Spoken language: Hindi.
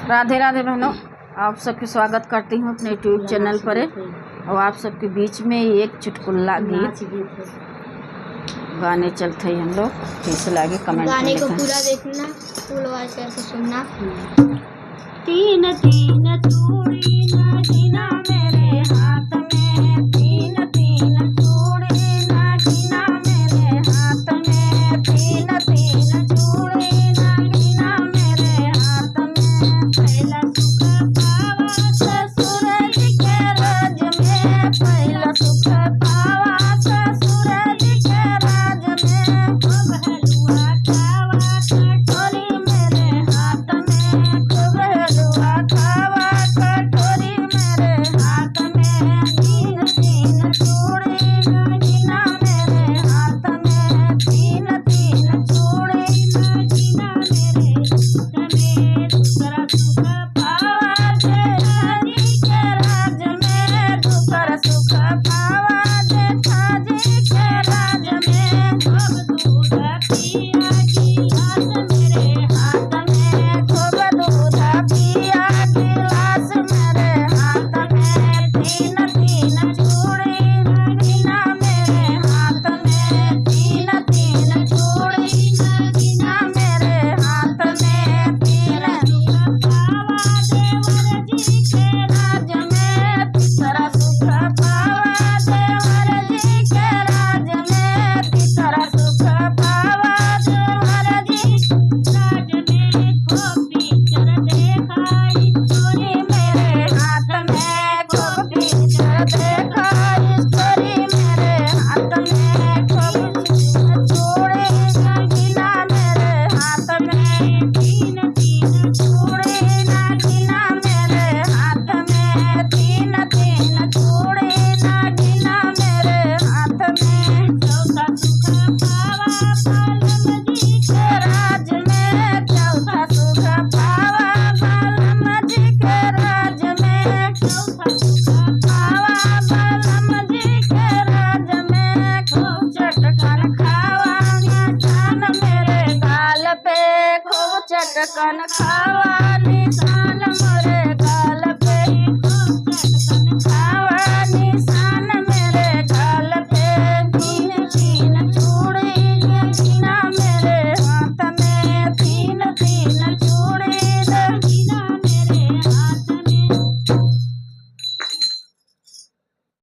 राधे राधे बहनों, आप सबके स्वागत करती हूँ अपने यूट्यूब चैनल पर। और आप सबके बीच में एक चुटकुला गीत गाने चलते हैं हम लोग। कैसे लगे कमेंट गाने को पूरा देखना, फुल आवाज करके सुनना। तीन तीन चूड़ी नागिना मेरे हाथ में, तीन तीन चूड़ी नागिना मेरे हाथ में, तीन तीन चूड़ी नागिना मेरे हाथ में। पहला सुख पावा ससुर जी के राज में, पहला सुख पावा ससुर जी के राज में। खूब हलवा खावा कटोरी मेरे हाथ में, खूब हलवा खावा कटोरी मेरे हाथ में। तीन तीन चूड़ी नागिना मेरे हाथ में, तीन तीन चूड़ी नागिना मेरे हाथ में। दूसरा सुख पावा जेठाजी के राज में, दूसरा सुख पावा जेठाजी के राज में। खूब दूध पिया गिलास मेरे हाथ में, खूब दूध पिया गिलास मेरे हाथ में। तीन तीन चूड़ी नागिना मेरे हाथ में, तीन तीन चूड़ी नागिना मेरे हाथ में। तीन सुख पावा देवर जी के राज में, तीसरा सुख पावा देवर जी के राज में, तीसरा सुख पावा देवर जी राज में। खूब पिक्चर देखाई स्टोरी मेरे हाथ में, खूब पिक्चर देखाई स्टोरी मेरे हाथ में। खूब चूड़ी नागिना मेरे हाथ में, तीन तीन चूड़ी नागिना मेरे हाथ में, तीन तीन चूड़ी नागिना मेरे हाथ में। चौथा सुख पावा बालम जी के राज में, चौथा सुख पावा बालम जी के राज में, चौथा सुख पावा बालम जी के राज में। खूब चटकन खावा जान मेरे गाल पे, खूब चटकन खावा